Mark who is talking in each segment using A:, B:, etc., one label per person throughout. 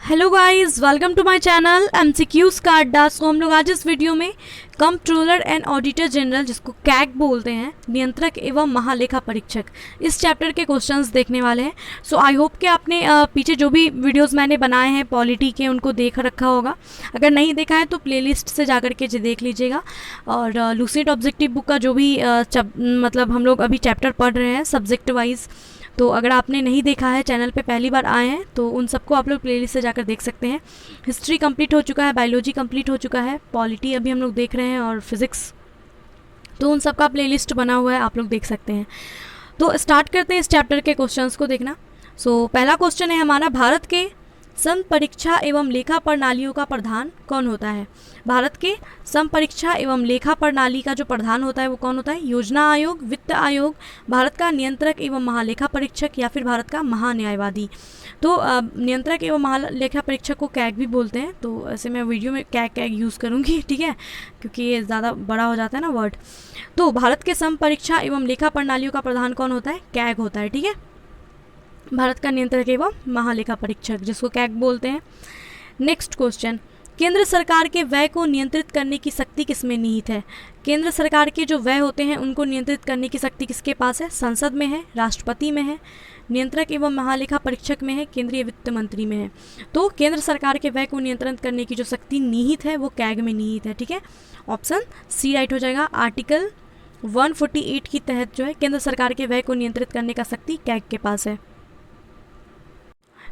A: Hello guys, welcome to my channel MCQs का अड्डा। So हम लोग आज इस वीडियो में कंट्रोलर एंड ऑडिटर जनरल, जिसको कैग बोलते हैं, नियंत्रक एवं महालेखा परीक्षक, इस चैप्टर के क्वेश्चंस देखने वाले हैं। सो आई होप कि आपने पीछे जो भी वीडियोस मैंने बनाए हैं पॉलिटी के, उनको देख रखा होगा। अगर नहीं देखा है तो प्लेलिस्ट से जाकर के देख लीजिएगा। और लूसेंट ऑब्जेक्टिव बुक का जो भी मतलब हम लोग अभी चैप्टर पढ़ रहे हैं सब्जेक्ट वाइज, तो अगर आपने नहीं देखा है, चैनल पे पहली बार आए हैं, तो उन सबको आप लोग प्लेलिस्ट से जाकर देख सकते हैं। हिस्ट्री कंप्लीट हो चुका है, बायोलॉजी कंप्लीट हो चुका है, पॉलिटी अभी हम लोग देख रहे हैं, और फिज़िक्स, तो उन सब का प्लेलिस्ट बना हुआ है, आप लोग देख सकते हैं। तो स्टार्ट करते हैं इस चैप्टर के क्वेश्चंस को देखना। सो पहला क्वेश्चन है हमारा, भारत के सम परीक्षा एवं लेखा प्रणालियों का प्रधान कौन होता है? भारत के सम परीक्षा एवं लेखा प्रणाली का जो प्रधान होता है वो कौन होता है? योजना आयोग, वित्त आयोग, भारत का नियंत्रक एवं महालेखा परीक्षक, या फिर भारत का महान्यायवादी। तो नियंत्रक एवं महालेखा परीक्षक को कैग भी बोलते हैं, तो ऐसे मैं वीडियो में कैग यूज़ करूँगी, ठीक है, क्योंकि ये ज़्यादा बड़ा हो जाता है ना वर्ड। तो भारत के सम परीक्षा एवं लेखा प्रणालियों का प्रधान कौन होता है? कैग होता है, ठीक है, भारत का नियंत्रक एवं महालेखा परीक्षक, जिसको कैग बोलते हैं। नेक्स्ट क्वेश्चन, केंद्र सरकार के व्यय को नियंत्रित करने की शक्ति किसमें निहित है? केंद्र सरकार के जो व्यय होते हैं उनको नियंत्रित करने की शक्ति किसके पास है? संसद में है, राष्ट्रपति में है, नियंत्रक एवं महालेखा परीक्षक में है, केंद्रीय वित्त मंत्री में है। तो केंद्र सरकार के व्यय को नियंत्रण करने की जो शक्ति निहित है वो कैग में निहित है, ठीक है, ऑप्शन सी राइट हो जाएगा। आर्टिकल 148 के तहत जो है केंद्र सरकार के व्यय को नियंत्रित करने का शक्ति कैग के पास है।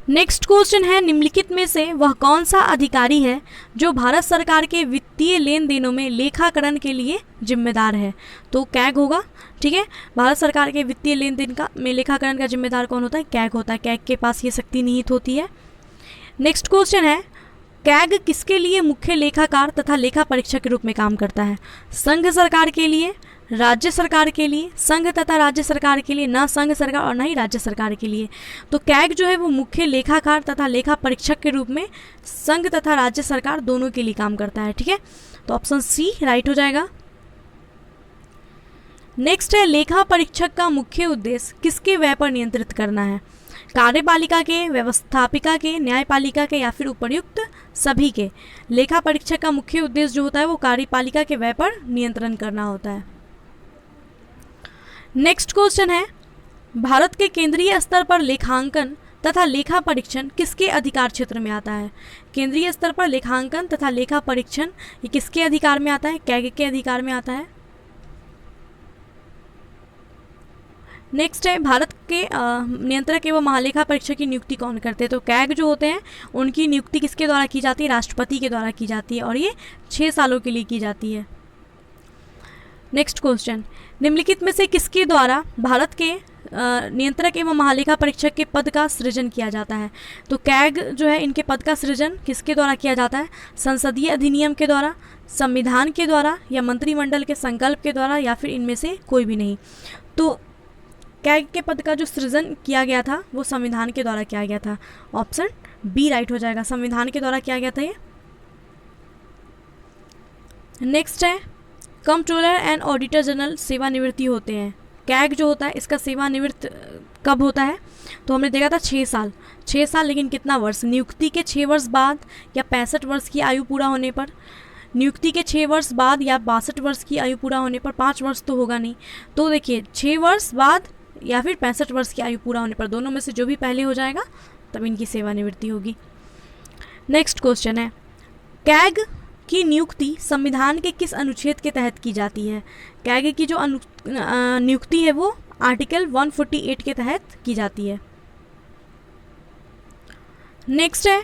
A: नेक्स्ट क्वेश्चन है, निम्नलिखित में से वह कौन सा अधिकारी है जो भारत सरकार के वित्तीय लेन देनों में लेखाकरण के लिए जिम्मेदार है? तो कैग होगा, ठीक है, भारत सरकार के वित्तीय लेन देन का में लेखाकरण का जिम्मेदार कौन होता है? कैग होता है, कैग के पास ये शक्ति निहित होती है। नेक्स्ट क्वेश्चन है, कैग किसके लिए मुख्य लेखाकार तथा लेखा परीक्षक के रूप में काम करता है? संघ सरकार के लिए, राज्य सरकार के लिए, संघ तथा राज्य सरकार के लिए, ना संघ सरकार और ना ही राज्य सरकार के लिए। तो कैग जो है वो मुख्य लेखाकार तथा लेखा परीक्षक के रूप में संघ तथा राज्य सरकार दोनों के लिए काम करता है, ठीक है, तो ऑप्शन सी राइट हो जाएगा। नेक्स्ट है, लेखा परीक्षक का मुख्य उद्देश्य किसके व्यय पर नियंत्रित करना है? कार्यपालिका के, व्यवस्थापिका के, न्यायपालिका के, या फिर उपर्युक्त सभी के? लेखा परीक्षक का मुख्य उद्देश्य जो होता है वो कार्यपालिका के व्यय पर नियंत्रण करना होता है। नेक्स्ट क्वेश्चन है, भारत के केंद्रीय स्तर पर लेखांकन तथा लेखा परीक्षण किसके अधिकार क्षेत्र में आता है? केंद्रीय स्तर पर लेखांकन तथा लेखा परीक्षण ये किसके अधिकार में आता है? कैग के अधिकार में आता है। नेक्स्ट है, भारत के नियंत्रक एवं महालेखा परीक्षक की नियुक्ति कौन करते हैं? तो कैग जो होते हैं उनकी नियुक्ति किसके द्वारा की जाती है? राष्ट्रपति के द्वारा की जाती है, और ये 6 सालों के लिए की जाती है। नेक्स्ट क्वेश्चन, निम्नलिखित में से किसके द्वारा भारत के नियंत्रक एवं महालेखा परीक्षक के पद का सृजन किया जाता है? तो कैग जो है इनके पद का सृजन किसके द्वारा किया जाता है? संसदीय अधिनियम के द्वारा, संविधान के द्वारा, या मंत्रिमंडल के संकल्प के द्वारा, या फिर इनमें से कोई भी नहीं। तो कैग के पद का जो सृजन किया गया था वो संविधान के द्वारा किया गया था, ऑप्शन बी राइट हो जाएगा, संविधान के द्वारा किया गया था ये। नेक्स्ट है, कंट्रोलर एंड ऑडिटर जनरल सेवानिवृत्ति होते हैं। कैग जो होता है इसका सेवानिवृत्त कब होता है? तो हमने देखा था 6 साल, 6 साल, लेकिन कितना वर्ष? नियुक्ति के 6 वर्ष बाद, या 65 वर्ष की आयु पूरा होने पर? नियुक्ति के 6 वर्ष बाद या 62 वर्ष की आयु पूरा होने पर? 5 वर्ष तो होगा नहीं, तो देखिए 6 वर्ष बाद या फिर 65 वर्ष की आयु पूरा होने पर, दोनों में से जो भी पहले हो जाएगा तब इनकी सेवानिवृत्ति होगी। नेक्स्ट क्वेश्चन है, कैग की नियुक्ति संविधान के किस अनुच्छेद के तहत की जाती है? कैग की जो नियुक्ति है वो आर्टिकल 148 के तहत की जाती है। नेक्स्ट है,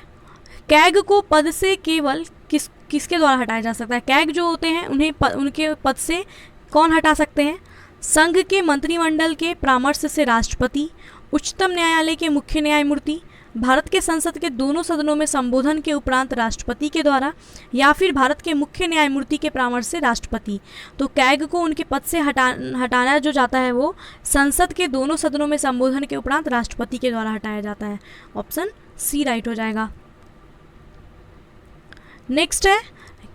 A: कैग को पद से केवल किसके द्वारा हटाया जा सकता है? कैग जो होते हैं उन्हें उनके पद से कौन हटा सकते हैं? संघ के मंत्रिमंडल के परामर्श से राष्ट्रपति, उच्चतम न्यायालय के मुख्य न्यायमूर्ति, भारत के संसद के दोनों सदनों में संबोधन के उपरांत राष्ट्रपति के द्वारा, या फिर भारत के मुख्य न्यायमूर्ति के परामर्श से राष्ट्रपति। तो कैग को उनके पद से हटाना जो जाता है वो संसद के दोनों सदनों में संबोधन के उपरांत राष्ट्रपति के द्वारा हटाया जाता है, ऑप्शन सी राइट हो जाएगा। नेक्स्ट है,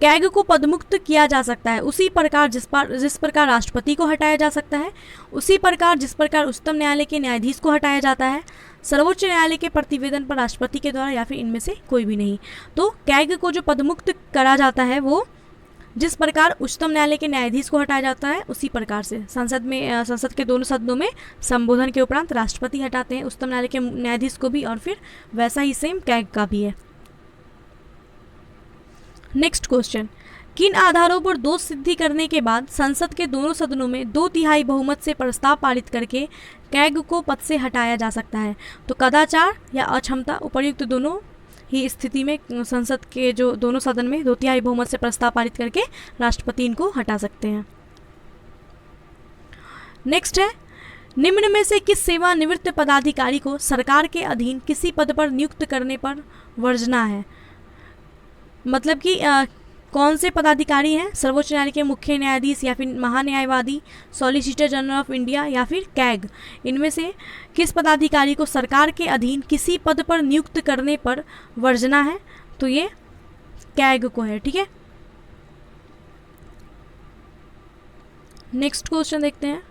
A: कैग को पदमुक्त किया जा सकता है उसी प्रकार जिस प्रकार राष्ट्रपति को हटाया जा सकता है, उसी प्रकार जिस प्रकार उच्चतम न्यायालय के न्यायाधीश को हटाया जाता है, सर्वोच्च न्यायालय के प्रतिवेदन पर राष्ट्रपति के द्वारा या फिर इनमें से कोई भी नहीं। तो कैग को जो पदमुक्त करा जाता है वो जिस प्रकार उच्चतम न्यायालय के न्यायाधीश को हटाया जाता है उसी प्रकार से संसद के दोनों सदनों में संबोधन के उपरांत राष्ट्रपति हटाते हैं उच्चतम न्यायालय के न्यायाधीश को भी, और फिर वैसा ही सेम कैग का भी है। नेक्स्ट क्वेश्चन, किन आधारों पर दोष सिद्धि करने के बाद संसद के दोनों सदनों में 2/3 बहुमत से प्रस्ताव पारित करके कैग को पद से हटाया जा सकता है? तो कदाचार या अक्षमता, उपर्युक्त दोनों ही स्थिति में संसद के जो दोनों सदन में 2/3 बहुमत से प्रस्ताव पारित करके राष्ट्रपति इनको हटा सकते हैं। नेक्स्ट है, निम्न में से किस सेवानिवृत्त पदाधिकारी को सरकार के अधीन किसी पद पर नियुक्त करने पर वर्जना है? मतलब कि कौन से पदाधिकारी हैं? सर्वोच्च न्यायालय के मुख्य न्यायाधीश या फिर महान्यायवादी, सॉलिसिटर जनरल ऑफ इंडिया या फिर कैग। इनमें से किस पदाधिकारी को सरकार के अधीन किसी पद पर नियुक्त करने पर वर्जना है? तो ये कैग को है। ठीक है, नेक्स्ट क्वेश्चन देखते हैं।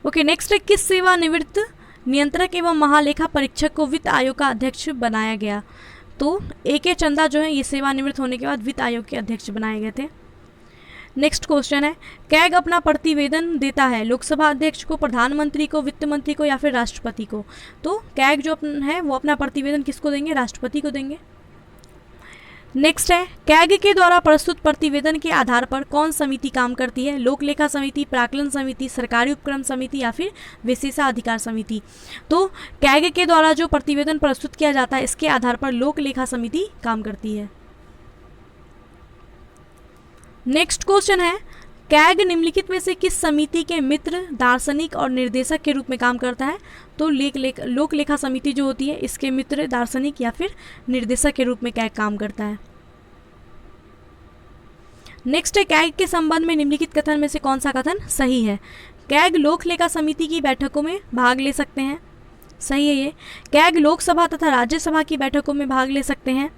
A: ओके, नेक्स्ट है, किस सेवानिवृत्त नियंत्रक एवं महालेखा परीक्षक को वित्त आयोग का अध्यक्ष बनाया गया? तो A.K. चंदा जो है ये सेवानिवृत्त होने के बाद वित्त आयोग के अध्यक्ष बनाए गए थे। नेक्स्ट क्वेश्चन है, कैग अपना प्रतिवेदन देता है लोकसभा अध्यक्ष को, प्रधानमंत्री को, वित्त मंत्री को या फिर राष्ट्रपति को? तो कैग जो है वो अपना प्रतिवेदन किसको देंगे? राष्ट्रपति को देंगे। नेक्स्ट है, कैग के द्वारा प्रस्तुत प्रतिवेदन के आधार पर कौन समिति काम करती है? लोक लेखा समिति, प्राक्कलन समिति, सरकारी उपक्रम समिति या फिर विशेषाधिकार समिति? तो कैग के द्वारा जो प्रतिवेदन प्रस्तुत किया जाता है इसके आधार पर लोक लेखा समिति काम करती है। नेक्स्ट क्वेश्चन है, कैग निम्नलिखित में से किस समिति के मित्र, दार्शनिक और निर्देशक के रूप में काम करता है? तो लोक लेखा समिति जो होती है इसके मित्र, दार्शनिक या फिर निर्देशक के रूप में कैग काम करता है। नेक्स्ट है, कैग के संबंध में निम्नलिखित कथन में से कौन सा कथन सही है? कैग लोक लेखा समिति की बैठकों में भाग ले सकते हैं, सही है ये। कैग लोकसभा तथा राज्यसभा की बैठकों में भाग ले सकते हैं,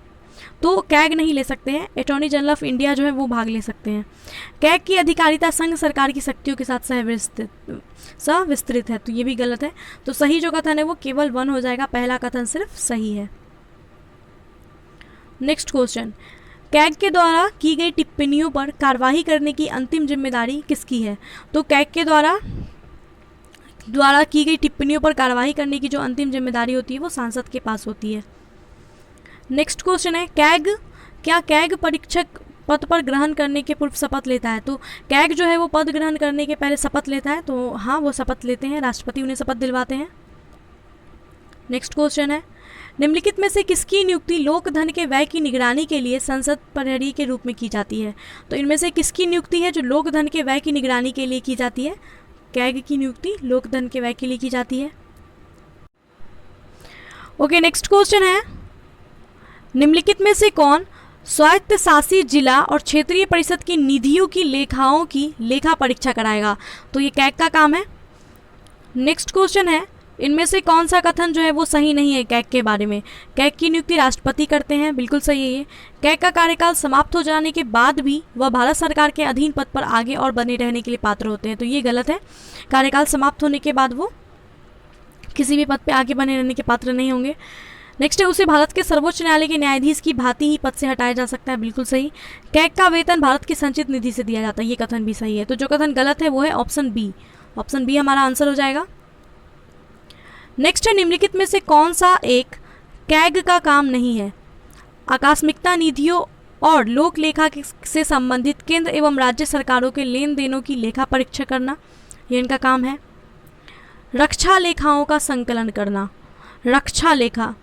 A: तो कैग नहीं ले सकते हैं। अटॉर्नी जनरल ऑफ इंडिया जो है वो भाग ले सकते हैं। कैग की अधिकारिता संघ सरकार की शक्तियों के साथ सविस्तृत है, तो ये भी गलत है। तो सही जो कथन है वो केवल 1 हो जाएगा, पहला कथन सिर्फ सही है। नेक्स्ट क्वेश्चन, कैग के द्वारा की गई टिप्पणियों पर कार्रवाई करने की अंतिम जिम्मेदारी किसकी है? तो कैग के द्वारा की गई टिप्पणियों पर कार्रवाई करने की जो अंतिम जिम्मेदारी होती है वो सांसद के पास होती है। नेक्स्ट क्वेश्चन है, क्या कैग परीक्षक पद पर ग्रहण करने के पूर्व शपथ लेता है? तो कैग जो है वो पद ग्रहण करने के पहले शपथ लेता है, तो हाँ वो शपथ लेते हैं, राष्ट्रपति उन्हें शपथ दिलवाते हैं। नेक्स्ट क्वेश्चन है, निम्नलिखित में से किसकी नियुक्ति लोक धन के व्यय की निगरानी के लिए संसद प्रहरी के रूप में की जाती है? तो इनमें से किसकी नियुक्ति है जो लोक धन के व्यय की निगरानी के लिए की जाती है? कैग की नियुक्ति लोक धन के व्यय के लिए की जाती है। ओके, नेक्स्ट क्वेश्चन है, निम्नलिखित में से कौन स्वायत्त शासित जिला और क्षेत्रीय परिषद की निधियों की लेखाओं की लेखा परीक्षा कराएगा? तो ये कैग का काम है। नेक्स्ट क्वेश्चन है, इनमें से कौन सा कथन जो है वो सही नहीं है कैग के बारे में? कैग की नियुक्ति राष्ट्रपति करते हैं, बिल्कुल सही है ये। कैग का कार्यकाल समाप्त हो जाने के बाद भी वह भारत सरकार के अधीन पद पर आगे और बने रहने के लिए पात्र होते हैं, तो ये गलत है। कार्यकाल समाप्त होने के बाद वो किसी भी पद पर आगे बने रहने के पात्र नहीं होंगे। नेक्स्ट है, उसे भारत के सर्वोच्च न्यायालय के न्यायाधीश की भांति ही पद से हटाया जा सकता है, बिल्कुल सही। कैग का वेतन भारत की संचित निधि से दिया जाता है, ये कथन भी सही है। तो जो कथन गलत है वो है ऑप्शन बी। ऑप्शन बी हमारा आंसर हो जाएगा। नेक्स्ट है, निम्नलिखित में से कौन सा एक कैग का काम नहीं है? आकस्मिकता निधियों और लोक लेखा से संबंधित केंद्र एवं राज्य सरकारों के लेन देनों की लेखा परीक्षा करना, ये इनका काम है। रक्षा लेखाओं का संकलन करना, रक्षा लेखा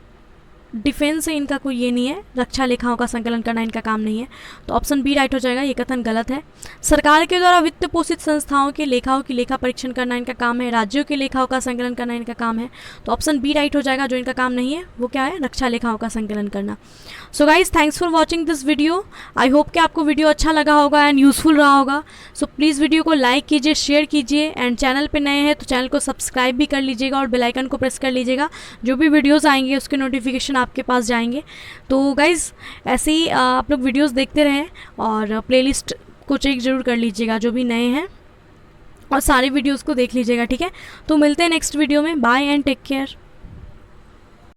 A: डिफेंस है इनका कोई ये नहीं है, रक्षा लेखाओं का संकलन करना इनका काम नहीं है, तो ऑप्शन बी राइट हो जाएगा, ये कथन गलत है। सरकार के द्वारा वित्त पोषित संस्थाओं के लेखाओं की लेखा परीक्षण करना इनका काम है, राज्यों के लेखाओं का संकलन करना इनका काम है, तो ऑप्शन बी राइट हो जाएगा। जो इनका काम नहीं है वो क्या है? रक्षा लेखाओं का संकलन करना। So guys, thanks for watching this video. I hope कि आपको वीडियो अच्छा लगा होगा एंड यूजफुल रहा होगा। सो प्लीज़ वीडियो को लाइक कीजिए, शेयर कीजिए एंड चैनल पर नए हैं तो चैनल को सब्सक्राइब भी कर लीजिएगा और बेल आइकन को प्रेस कर लीजिएगा। जो भी वीडियोज़ आएंगे उसके नोटिफिकेशन आपके पास जाएंगे। तो गाइज़, ऐसे ही आप लोग वीडियोस देखते रहें और प्लेलिस्ट को चेक ज़रूर कर लीजिएगा जो भी नए हैं। और सारे वीडियोज़ को देख लीजिएगा, ठीक है। तो मिलते हैं नेक्स्ट वीडियो में, बाय एंड टेक केयर।